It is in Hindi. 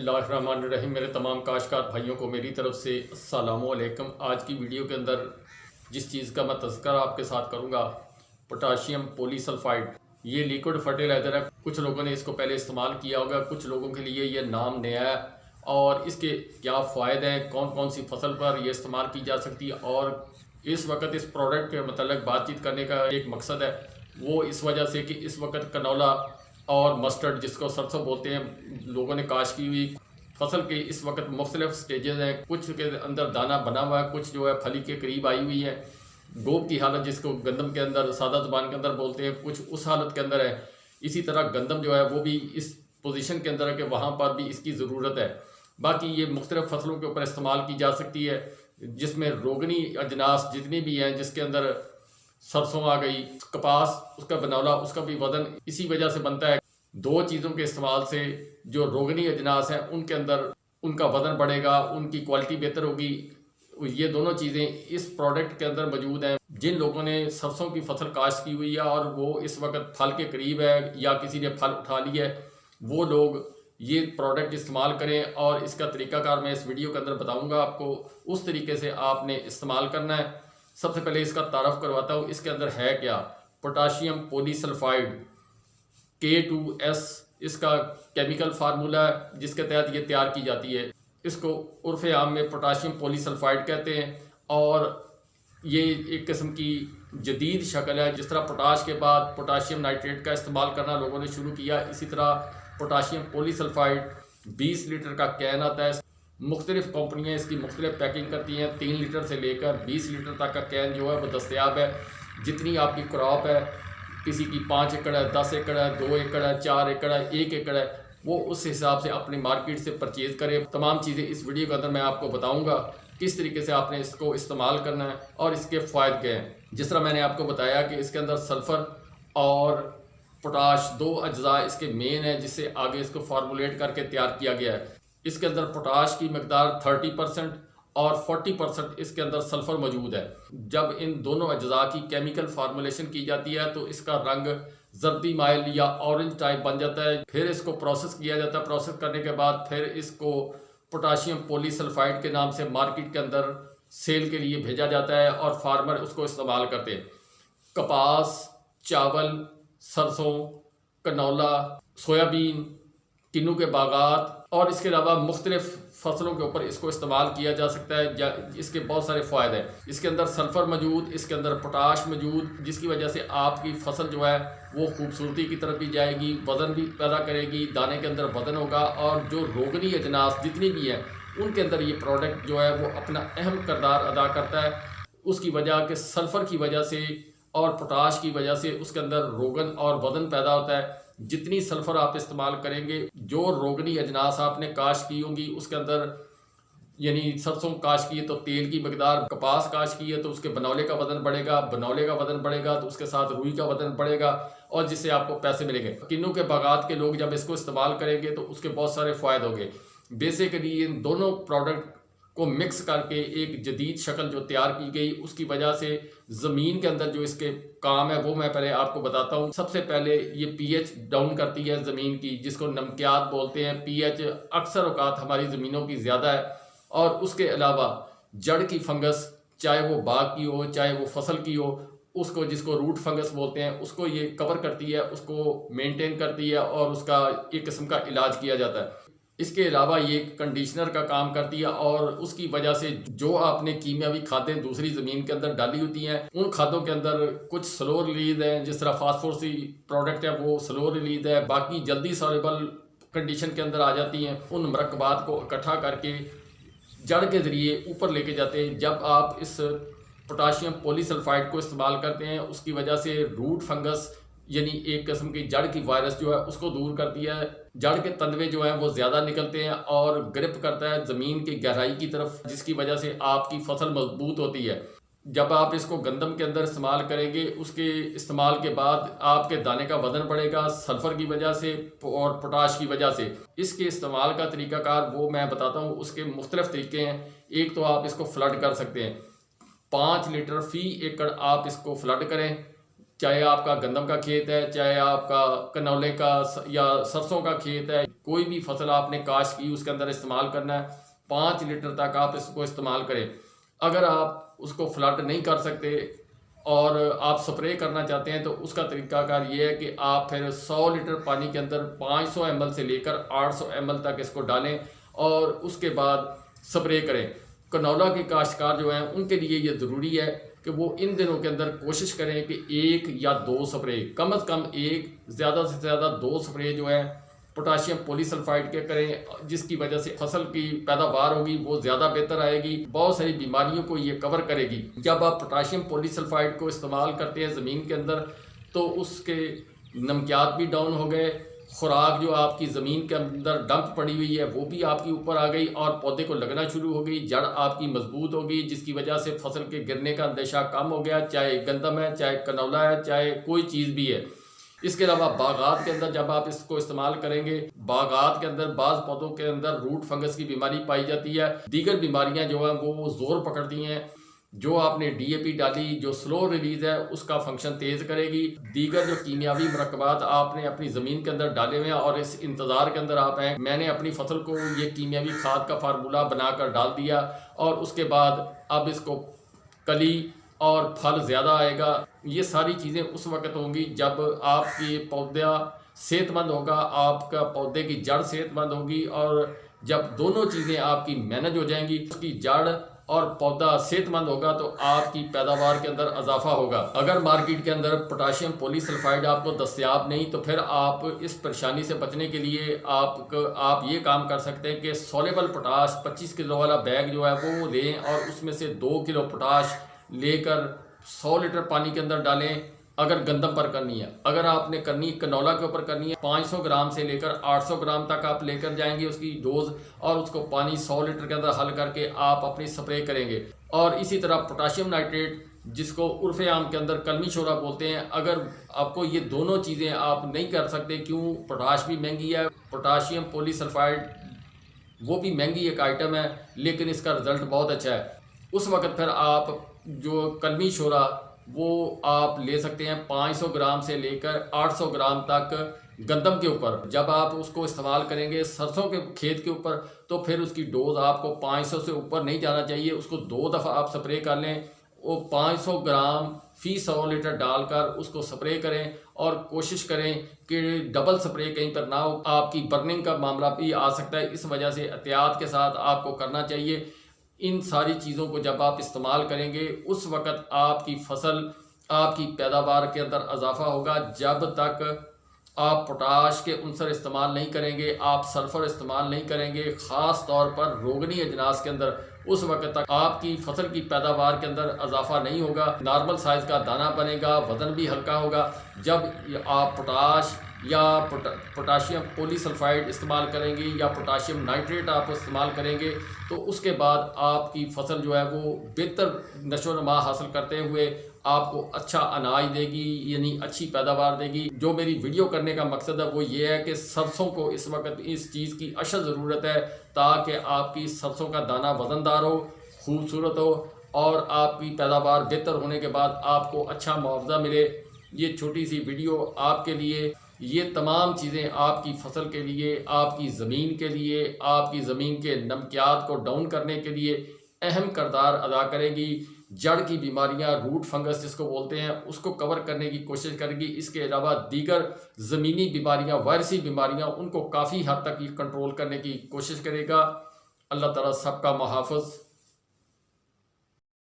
बिस्मिल्लाहिर्रहमानिर्रहीम। मेरे तमाम काश्तकार भाइयों को मेरी तरफ से अस्सलामु अलैकुम। आज की वीडियो के अंदर जिस चीज़ का मैं तज़किरा आपके साथ करूंगा, पोटाशियम पॉलीसल्फाइड। ये लिक्विड फर्टिलाइज़र है। कुछ लोगों ने इसको पहले इस्तेमाल किया होगा, कुछ लोगों के लिए ये नाम नया है। और इसके क्या फ़ायदे हैं, कौन कौन सी फसल पर यह इस्तेमाल की जा सकती है, और इस वक्त इस प्रोडक्ट के मतलब बातचीत करने का एक मकसद है, वो इस वजह से कि इस वक्त कनौला और मस्टर्ड, जिसको सरसों बोलते हैं, लोगों ने काश की हुई फसल के इस वक्त मुख्तलिफ स्टेजेस हैं। कुछ के अंदर दाना बना हुआ है, कुछ जो है फली के करीब आई हुई है, गोब की हालत जिसको गंदम के अंदर सादा ज़ुबान के अंदर बोलते हैं, कुछ उस हालत के अंदर है। इसी तरह गंदम जो है वो भी इस पोजीशन के अंदर है कि वहाँ पर भी इसकी ज़रूरत है। बाकी ये मुख्तलिफ फसलों के ऊपर इस्तेमाल की जा सकती है, जिसमें रोगनी अजनास जितनी भी हैं, जिसके अंदर सरसों आ गई, कपास, उसका बनौला, उसका भी वज़न इसी वजह से बनता है। दो चीज़ों के इस्तेमाल से जो रोगनी अजनास हैं उनके अंदर उनका वज़न बढ़ेगा, उनकी क्वालिटी बेहतर होगी। ये दोनों चीज़ें इस प्रोडक्ट के अंदर मौजूद हैं। जिन लोगों ने सरसों की फसल काश्त की हुई है और वो इस वक्त फल के करीब है या किसी ने फल उठा लिया है, वो लोग ये प्रोडक्ट इस्तेमाल करें। और इसका तरीक़ाकार मैं इस वीडियो के अंदर बताऊंगा आपको। उस तरीके से आपने इस्तेमाल करना है। सबसे पहले इसका तारफ़ करवाता हूँ। इसके अंदर है क्या? पोटाशियम पॉलीसल्फाइड K2S इसका केमिकल फार्मूला है, जिसके तहत ये तैयार की जाती है। इसको उर्फ़ आम में पोटाशियम पॉलीसल्फाइड कहते हैं। और ये एक किस्म की जदीद शक्ल है। जिस तरह पोटाश के बाद पोटाशियम नाइट्रेट का इस्तेमाल करना लोगों ने शुरू किया, इसी तरह पोटाशियम पॉलीसल्फाइड 20 लीटर का कैन आता है। मुख्तलिफ कंपनियाँ इसकी मुख्तलिफ पैकिंग करती हैं। 3 लीटर से लेकर 20 लीटर तक का कैन जो है वो दस्तयाब है। जितनी आपकी क्रॉप है, किसी की 5 एकड़ है, 10 एकड़ है, 2 एकड़ है, 4 एकड़ है, 1 एकड़ है, वो उस हिसाब से अपनी मार्केट से परचेज़ करें। तमाम चीज़ें इस वीडियो के अंदर मैं आपको बताऊंगा किस तरीके से आपने इसको इस्तेमाल करना है और इसके फ़ायदे क्या हैं। जिस तरह मैंने आपको बताया कि इसके अंदर सल्फ़र और पोटाश दो अज्जा इसके मेन है, जिससे आगे इसको फार्मूलेट करके तैयार किया गया है। इसके अंदर पोटाश की मकदार 30% और 40% इसके अंदर सल्फ़र मौजूद है। जब इन दोनों अज्जा की केमिकल फार्मूलेशन की जाती है तो इसका रंग जर्दी माइल या ऑरेंज टाइप बन जाता है। फिर इसको प्रोसेस किया जाता है। प्रोसेस करने के बाद फिर इसको पोटाशियम पॉलीसल्फाइड के नाम से मार्केट के अंदर सेल के लिए भेजा जाता है और फार्मर उसको इस्तेमाल करते हैं। कपास, चावल, सरसों, कनौला, सोयाबीन, किन्नू के बागात और इसके अलावा मुख्तलिफ फसलों के ऊपर इसको इस्तेमाल किया जा सकता है। इसके बहुत सारे फ़ायदे हैं। इसके अंदर सल्फ़र मौजूद, इसके अंदर पोटाश मौजूद, जिसकी वजह से आपकी फसल जो है वो खूबसूरती की तरफ भी जाएगी, वज़न भी पैदा करेगी, दाने के अंदर वज़न होगा। और जो रोगनी अजनास जितनी भी हैं उनके अंदर ये प्रोडक्ट जो है वो अपना अहम किरदार अदा करता है। उसकी वजह के सल्फ़र की वजह से और पोटाश की वजह से उसके अंदर रोगन और वज़न पैदा होता है। जितनी सल्फ़र आप इस्तेमाल करेंगे, जो रोगनी अजनास आपने काश की होंगी उसके अंदर, यानी सरसों काश की है तो तेल की मकदार, कपास काश की है तो उसके बनौले का वज़न बढ़ेगा, बनौले का वज़न बढ़ेगा तो उसके साथ रुई का वज़न बढ़ेगा और जिससे आपको पैसे मिलेंगे। किन्नू के बागात के लोग जब इसको इस्तेमाल करेंगे तो उसके बहुत सारे फ़ायदे होंगे। बेसिकली इन दोनों प्रोडक्ट को मिक्स करके एक जदीद शक्ल जो तैयार की गई, उसकी वजह से ज़मीन के अंदर जो इसके काम है वो मैं पहले आपको बताता हूँ। सबसे पहले ये pH डाउन करती है ज़मीन की, जिसको नमकियात बोलते हैं। pH अक्सर औकात हमारी ज़मीनों की ज़्यादा है। और उसके अलावा जड़ की फंगस, चाहे वो बाग की हो चाहे वो फसल की हो, उसको जिसको रूट फंगस बोलते हैं, उसको ये कवर करती है, उसको मेनटेन करती है और उसका एक किस्म का इलाज किया जाता है। इसके अलावा ये कंडीशनर का काम करती है और उसकी वजह से जो आपने कीमियावी खादें दूसरी ज़मीन के अंदर डाली होती हैं, उन खादों के अंदर कुछ स्लो रिलीज है, जिस तरह फास्फोरसी प्रोडक्ट है वो स्लो रिलीज है, बाकी जल्दी सॉल्युबल कंडीशन के अंदर आ जाती हैं। उन मरकबात को इकट्ठा करके जड़ के ज़रिए ऊपर लेके जाते हैं। जब आप इस पोटाशियम पॉलीसल्फाइड को इस्तेमाल करते हैं, उसकी वजह से रूट फंगस यानी एक किस्म की जड़ की वायरस जो है उसको दूर करती है। जड़ के तनवे जो हैं वो ज़्यादा निकलते हैं और ग्रिप करता है ज़मीन की गहराई की तरफ, जिसकी वजह से आपकी फसल मजबूत होती है। जब आप इसको गंदम के अंदर इस्तेमाल करेंगे, उसके इस्तेमाल के बाद आपके दाने का वज़न बढ़ेगा सल्फ़र की वजह से और पोटाश की वजह से। इसके इस्तेमाल का तरीक़ाकार वो मैं बताता हूँ। उसके मुख्तलिफ़ तरीके हैं। एक तो आप इसको फ्लड कर सकते हैं। 5 लीटर फ़ी एकड़ आप इसको फ्लड करें। चाहे आपका गंदम का खेत है, चाहे आपका कनौले का या सरसों का खेत है, कोई भी फसल आपने काश्त की उसके अंदर इस्तेमाल करना है। 5 लीटर तक आप इसको इस्तेमाल करें। अगर आप उसको फ्लड नहीं कर सकते और आप स्प्रे करना चाहते हैं तो उसका तरीकाकार ये है कि आप फिर 100 लीटर पानी के अंदर 500 ml से लेकर 800 ml तक इसको डालें और उसके बाद स्प्रे करें। कनौला के काश्तकार जो हैं उनके लिए ये ज़रूरी है कि वो इन दिनों के अंदर कोशिश करें कि 1 या 2 स्प्रे, कम से कम 1, ज़्यादा से ज़्यादा 2 स्प्रे जो है पोटाशियम पॉलीसल्फाइड के करें, जिसकी वजह से फसल की पैदावार होगी वो ज़्यादा बेहतर आएगी, बहुत सारी बीमारियों को ये कवर करेगी। जब आप पोटाशियम पॉलीसल्फाइड को इस्तेमाल करते हैं ज़मीन के अंदर तो उसके नमकियात भी डाउन हो गए, खुराक जो आपकी ज़मीन के अंदर डंप पड़ी हुई है वो भी आपकी ऊपर आ गई और पौधे को लगना शुरू हो गई, जड़ आपकी मजबूत हो गई, जिसकी वजह से फसल के गिरने का अंदेशा कम हो गया, चाहे गंदम है, चाहे कनौला है, चाहे कोई चीज़ भी है। इसके अलावा बागात के अंदर जब आप इसको इस्तेमाल करेंगे, बागात के अंदर बाज़ पौधों के अंदर रूट फंगस की बीमारी पाई जाती है, दीगर बीमारियां जो हैं वो ज़ोर पकड़ती हैं। जो आपने DAP डाली जो स्लो रिलीज़ है उसका फंक्शन तेज़ करेगी। दीगर जो कीमियावी मरकबात आपने अपनी ज़मीन के अंदर डाले हुए हैं और इस इंतज़ार के अंदर आप हैं, मैंने अपनी फसल को ये कीमियावी खाद का फार्मूला बनाकर डाल दिया और उसके बाद अब इसको कली और फल ज़्यादा आएगा। ये सारी चीज़ें उस वक्त होंगी जब आपकी पौधा सेहतमंद होगा, आपका पौधे की जड़ सेहतमंद होगी और जब दोनों चीज़ें आपकी मैनेज हो जाएंगी, उसकी जड़ और पौधा सेहतमंद होगा तो आपकी पैदावार के अंदर इजाफा होगा। अगर मार्केट के अंदर पोटाशियम पॉलीसल्फाइड आपको दस्तयाब नहीं तो फिर आप इस परेशानी से बचने के लिए आप ये काम कर सकते हैं कि सोलेबल पोटाश 25 किलो वाला बैग जो है वो लें और उसमें से 2 किलो पोटाश लेकर 100 लीटर पानी के अंदर डालें। अगर गंदम पर करनी है, अगर आपने करनी कनौला के ऊपर करनी है, 500 ग्राम से लेकर 800 ग्राम तक आप लेकर जाएंगे उसकी डोज और उसको पानी 100 लीटर के अंदर हल करके आप अपनी स्प्रे करेंगे। और इसी तरह पोटाशियम नाइट्रेट जिसको उर्फ़े आम के अंदर कलमी शोरा बोलते हैं, अगर आपको ये दोनों चीज़ें आप नहीं कर सकते, क्यों, पोटाश भी महंगी है, पोटाशियम पॉलीसल्फाइड वो भी महंगी एक आइटम है लेकिन इसका रिज़ल्ट बहुत अच्छा है। उस वक्त फिर आप जो कलमी शोरा वो आप ले सकते हैं 500 ग्राम से लेकर 800 ग्राम तक गंदम के ऊपर। जब आप उसको इस्तेमाल करेंगे सरसों के खेत के ऊपर तो फिर उसकी डोज आपको 500 से ऊपर नहीं जाना चाहिए, उसको 2 दफ़ा आप स्प्रे कर लें। वो 500 ग्राम फी 100 लीटर डालकर उसको स्प्रे करें और कोशिश करें कि डबल स्प्रे कहीं पर ना हो, आपकी बर्निंग का मामला भी आ सकता है, इस वजह से एहतियात के साथ आपको करना चाहिए। इन सारी चीज़ों को जब आप इस्तेमाल करेंगे उस वक़्त आपकी फसल, आपकी पैदावार के अंदर इजाफा होगा। जब तक आप पोटाश के उनसर इस्तेमाल नहीं करेंगे, आप सल्फ़र इस्तेमाल नहीं करेंगे, ख़ास तौर पर रोगनी अजनास के अंदर, उस वक्त तक आपकी फसल की पैदावार के अंदर इजाफा नहीं होगा। नॉर्मल साइज़ का दाना बनेगा, वज़न भी हल्का होगा। जब आप पोटाश या पोटाशियम पॉलीसल्फाइड इस्तेमाल करेंगे या पोटाशियम नाइट्रेट आप इस्तेमाल करेंगे तो उसके बाद आपकी फसल जो है वो बेहतर नशोनुमा हासिल करते हुए आपको अच्छा अनाज देगी, यानी अच्छी पैदावार देगी। जो मेरी वीडियो करने का मकसद है वो ये है कि सरसों को इस वक्त इस चीज़ की अशद ज़रूरत है ताकि आपकी सरसों का दाना वज़नदार हो, खूबसूरत हो और आपकी पैदावार बेहतर होने के बाद आपको अच्छा मुआवजा मिले। ये छोटी सी वीडियो आपके लिए, ये तमाम चीज़ें आपकी फसल के लिए, आपकी ज़मीन के लिए, आपकी ज़मीन के नमकियात को डाउन करने के लिए अहम किरदार अदा करेगी। जड़ की बीमारियां, रूट फंगस जिसको बोलते हैं, उसको कवर करने की कोशिश करेगी। इसके अलावा दीगर ज़मीनी बीमारियां, वायरसी बीमारियां, उनको काफ़ी हद तक ये कंट्रोल करने की कोशिश करेगा। अल्लाह ताला सबका मुहाफ़िज़।